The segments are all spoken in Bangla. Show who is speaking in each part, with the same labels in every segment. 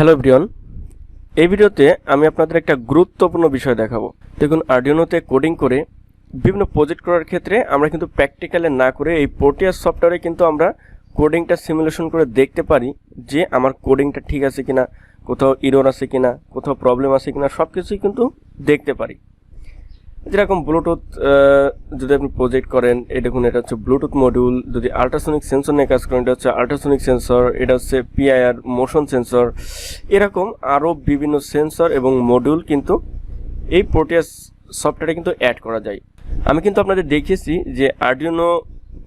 Speaker 1: হ্যালো এভরিওয়ান, এই ভিডিওতে আমি আপনাদের একটা গুরুত্বপূর্ণ বিষয় দেখাবো। দেখুন, আর্ডিনোতে কোডিং করে বিভিন্ন প্রজেক্ট করার ক্ষেত্রে আমরা কিন্তু প্র্যাকটিক্যালে না করে এই প্রোটিয়াস সফটওয়্যারে কিন্তু আমরা কোডিংটা সিমুলেশন করে দেখতে পারি যে আমার কোডিংটা ঠিক আছে কিনা, কোথাও এরর আছে কিনা, কোথাও প্রবলেম আছে কিনা, সব কিছুই কিন্তু দেখতে পারি। যেরকম ব্লুটুথ যদি আপনি প্রজেক্ট করেন, এই দেখুন এটা হচ্ছে ব্লুটুথ মডিউল। যদি আল্ট্রাসনিক সেন্সর নিয়ে কাজ করেন, এটা হচ্ছে আল্ট্রাসনিক সেন্সর, এটা হচ্ছে পিআইআর মোশন সেন্সর। এরকম আরও বিভিন্ন সেন্সর এবং মডিউল কিন্তু এই প্রোটিয়াস সফটওয়্যারে কিন্তু অ্যাড করা যায়। আমি কিন্তু আপনাদের দেখিয়েছি যে আর্ডিনো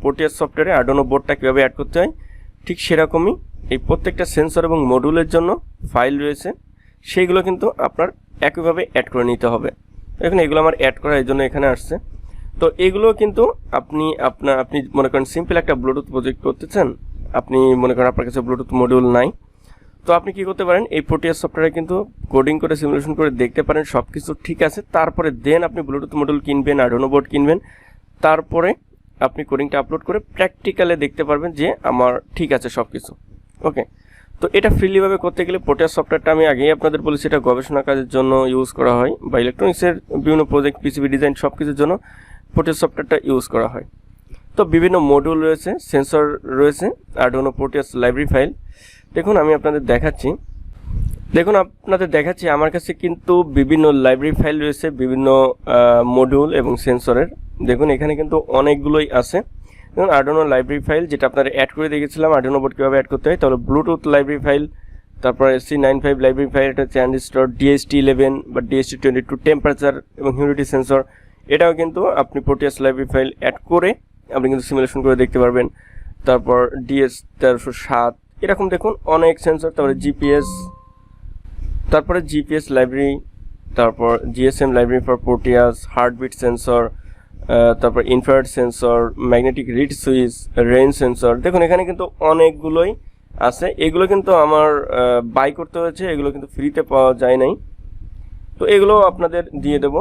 Speaker 1: প্রোটিয়াস সফটওয়্যারে আর্ডিনো বোর্ডটা কীভাবে অ্যাড করতে হয়। ঠিক সেরকমই এই প্রত্যেকটা সেন্সর এবং মডিউলের জন্য ফাইল রয়েছে, সেইগুলো কিন্তু আপনার একইভাবে অ্যাড করে নিতে হবে। এখন এগুলো আমার অ্যাড করা এই জন্য এখানে আসছে। তো এগুলো কিন্তু আপনি মনে করেন সিম্পল একটা ব্লুটুথ প্রজেক্ট করতে চান, আপনি মনে করেন আপনার কাছে ব্লুটুথ মডিউল নাই, তো আপনি কি করতে পারেন, এই প্রোটিয়াস সফটওয়্যারে কিন্তু কোডিং করে সিমুলেশন করে দেখতে পারেন সব কিছু ঠিক আছে। তারপরে দেন আপনি ব্লুটুথ মডিউল কিনবেন, আর্ডিনো বোর্ড কিনবেন, তারপরে আপনি কোডিংটা আপলোড করে প্র্যাকটিক্যালে দেখতে পারবেন যে আমার ঠিক আছে সব কিছু। ওকে, তো এটা ফ্রিলিভাবে করতে গেলে প্রোটিয়াস সফটওয়্যারটা আমি আগেই আপনাদের বলেছি, এটা গবেষণা কাজের জন্য ইউজ করা হয় বা ইলেকট্রনিক্সের বিভিন্ন প্রজেক্ট, পিসিবি ডিজাইন সব কিছুর জন্য প্রোটিয়াস সফটওয়্যারটা ইউজ করা হয়। তো বিভিন্ন মডিউল রয়েছে, সেন্সর রয়েছে, আর্ডিনো প্রোটিয়াস লাইব্রেরি ফাইল। দেখুন আমি আপনাদের দেখাচ্ছি আমার কাছে কিন্তু বিভিন্ন লাইব্রেরি ফাইল রয়েছে, বিভিন্ন মডিউল এবং সেন্সরের। দেখুন এখানে কিন্তু অনেকগুলোই আছে। দেখুন আর্ডিনো লাইব্রেরি ফাইল, যেটা আপনারা অ্যাড করে দেখেছিলাম আর্ডিনো বোর্ড কীভাবে অ্যাড করতে হয়। তাহলে ব্লুটুথ লাইব্রেরি ফাইল, তারপর SC95 লাইব্রেরি ফাইল, এটা ট্রানজিস্টর, DHT11 বা DHT22 টেম্পারেচার এবং হিউমিডিটি সেন্সর। এটাও কিন্তু আপনি প্রোটিয়াস লাইব্রেরি ফাইল অ্যাড করে আপনি কিন্তু সিমুলেশন করে দেখতে পারবেন। তারপর DS1307, এরকম দেখুন অনেক সেন্সর। তারপরে জিপিএস লাইব্রেরি, তারপর GSM library for proteus, heartbeat sensor, তারপর infrared sensor, magnetic reed switch, range sensor. দেখুন এখানে কিন্তু অনেকগুলোই আছে। এগুলো কিন্তু আমার বাই করতে হয়েছে, এগুলো কিন্তু ফ্রিতে পাওয়া যায় নাই। তো এগুলো আপনাদের দিয়ে দেব,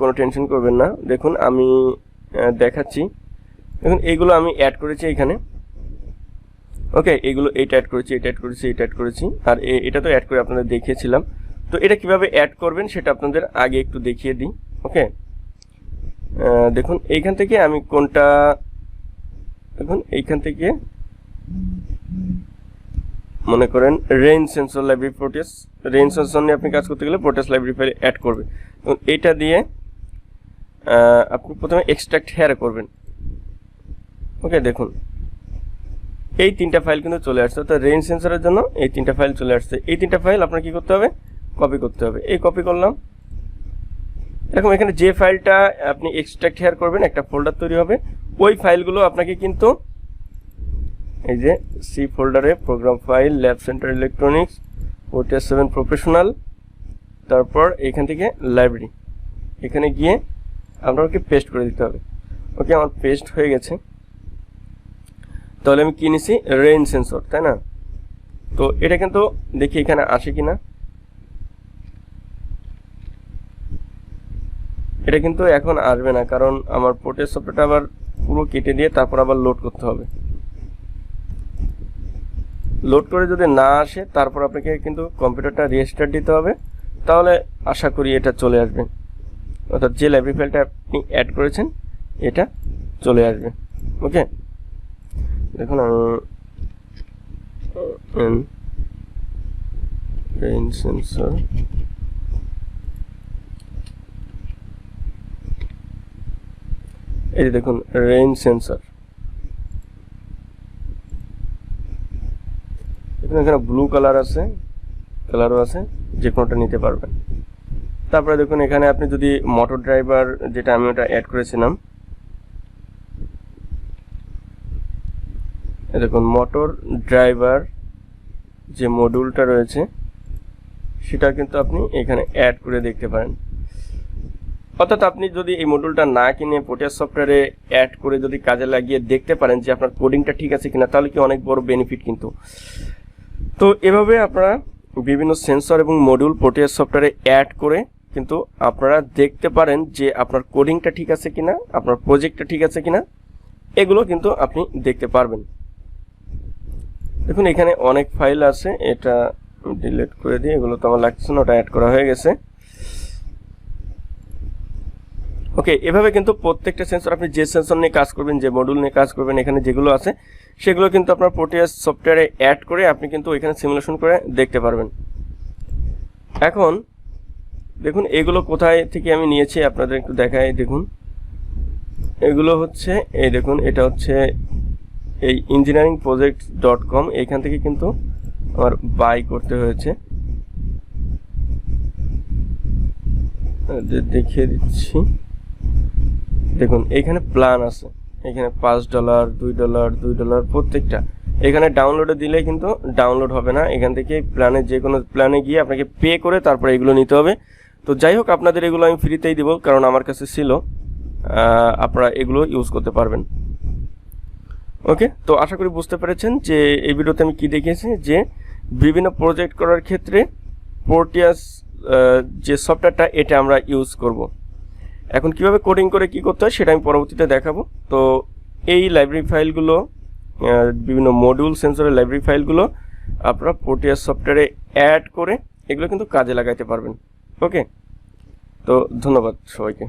Speaker 1: কোনো টেনশন করবেন না। দেখুন আমি দেখাচ্ছি। দেখুন এইগুলো আমি অ্যাড করেছি এখানে। ওকে, এইগুলো এইটা অ্যাড করেছি, আর এটা তো অ্যাড করে আপনাদের দেখিয়েছিলাম। তো এটা কিভাবে অ্যাড করবেন সেটা আপনাদের আগে একটু দেখিয়ে দিই। ওকে, দেখুন এইখান থেকে আমি কোনটা, দেখুন এইখান থেকে মনে করেন range sensor library, Proteus range sensor নিয়ে আপনি কাজ করতে গেলে প্রোটিয়াস লাইব্রেরি ফাইল অ্যাড করবে। এবং এইটা দিয়ে আপনি প্রথমে এক্সট্রাক্ট হেয়ার করবেন। ওকে, দেখুন এই তিনটা ফাইল কিন্তু চলে আসছে। তো রেঞ্জ সেন্সরের জন্য এই তিনটা ফাইল চলে আসছে। এই তিনটা ফাইল আপনার কি করতে হবে, কপি করতে হবে। এই কপি করলাম। এরকম এখানে যে ফাইলটা আপনি এক্সট্রাক্ট হেয়ার করবেন একটা ফোল্ডার তৈরি হবে। ওই ফাইলগুলো আপনাকে কিন্তু এই যে সি ফোল্ডারে programme file, lab centre electronics, Proteus 7 professional, তারপর এখান থেকে লাইব্রেরি, এখানে গিয়ে আপনাকে পেস্ট করে দিতে হবে। ওকে, আমার পেস্ট হয়ে গেছে। তাহলে আমি কি নিছি, রেঞ্জ সেন্সর, তাই না? তো এটা কিন্তু দেখি এখানে আসে কিনা। এটা কিন্তু এখন আসবে না, কারণ আমার প্রোটিয়াস সফটওয়্যারটা আবার পুরো কেটে দিয়ে তারপর আবার লোড করতে হবে। লোড করে যদি না আসে তারপর আপনাকে কিন্তু কম্পিউটারটা রিস্টার্ট দিতে হবে, তাহলে আশা করি এটা চলে আসবে। অর্থাৎ যে লাইব্রেরি ফাইলটা আপনি অ্যাড করেছেন এটা চলে আসবে। ওকে, দেখুন রেঞ্জ সেন্সর, এই যে দেখুন রেঞ্জ সেন্সর। এখানে ব্লু কালার আছে, কালারও আছে, যে কোনোটা নিতে পারবেন। তারপরে দেখুন এখানে আপনি যদি মোটর ড্রাইভার, যেটা আমি ওটা অ্যাড করেছিলাম, দেখুন মোটর ড্রাইভার যে মডিউলটা রয়েছে সেটা কিন্তু আপনি এখানে অ্যাড করে দেখতে পারেন। অর্থাৎ আপনি যদি এই মডিউলটা না কিনে প্রোটিয়াস সফটওয়্যারে অ্যাড করে যদি কাজে লাগিয়ে দেখতে পারেন যে আপনার কোডিংটা ঠিক আছে কিনা, তাহলে কি অনেক বড় বেনিফিট কিন্তু। তো এভাবে আপনারা বিভিন্ন সেন্সর এবং মডিউল প্রোটিয়াস সফটওয়্যারে অ্যাড করে কিন্তু আপনারা দেখতে পারেন যে আপনার কোডিংটা ঠিক আছে কিনা, আপনার প্রজেক্টটা ঠিক আছে কিনা, এগুলো কিন্তু আপনি দেখতে পারবেন। দেখুন এখানে অনেক ফাইল আছে, এটা ডিলিট করে দিই, এগুলো তো আমার লাগছে না, ওটা অ্যাড করা হয়ে গেছে। ওকে, এভাবে কিন্তু প্রত্যেকটা সেন্সর আপনি যে সেন্সর নিয়ে কাজ করবেন, যে মডিউল নিয়ে কাজ করবেন, এখানে যেগুলো আছে সেগুলো কিন্তু আপনার প্রোটিয়াস সফটওয়্যারে অ্যাড করে আপনি কিন্তু ওইখানে সিমুলেশন করে দেখতে পারবেন। এখন দেখুন এগুলো কোথায় থেকে আমি নিয়েছি আপনাদের একটু দেখাই। দেখুন এগুলো হচ্ছে, এই দেখুন এটা হচ্ছে এই engineeringprojects.com, এইখান থেকে কিন্তু আমার বাই করতে হয়েছে। দেখিয়ে দিচ্ছি, দেখুন এইখানে প্ল্যান আছে, এখানে $5, $2, $2 প্রত্যেকটা। এখানে ডাউনলোডে দিলে কিন্তু ডাউনলোড হবে না, এখান থেকে প্ল্যানে যে কোনো প্ল্যানে গিয়ে আপনাকে পে করে তারপরে এগুলো নিতে হবে। তো যাই হোক, আপনাদের এগুলো আমি ফ্রিতেই দিব, কারণ আমার কাছে ছিল, আপনারা এগুলো ইউজ করতে পারবেন। ওকে, তো আশা করি বুঝতে পেরেছেন যে এই ভিডিওতে আমি কি দেখিয়েছি, যে বিভিন্ন প্রজেক্ট করার ক্ষেত্রে প্রোটিয়াস যে সফটওয়্যারটা এটা আমরা ইউজ করব। এখন কিভাবে কোডিং করে কি করতে হয় সেটা আমি পরবর্তীতে দেখাবো। তো এই লাইব্রেরি ফাইলগুলো, বিভিন্ন মডিউল সেন্সরের লাইব্রেরি ফাইলগুলো আপনারা প্রোটিয়াস সফটওয়্যারে অ্যাড করে এগুলো কিন্তু কাজে লাগাইতে পারবেন। ওকে, তো ধন্যবাদ সবাইকে।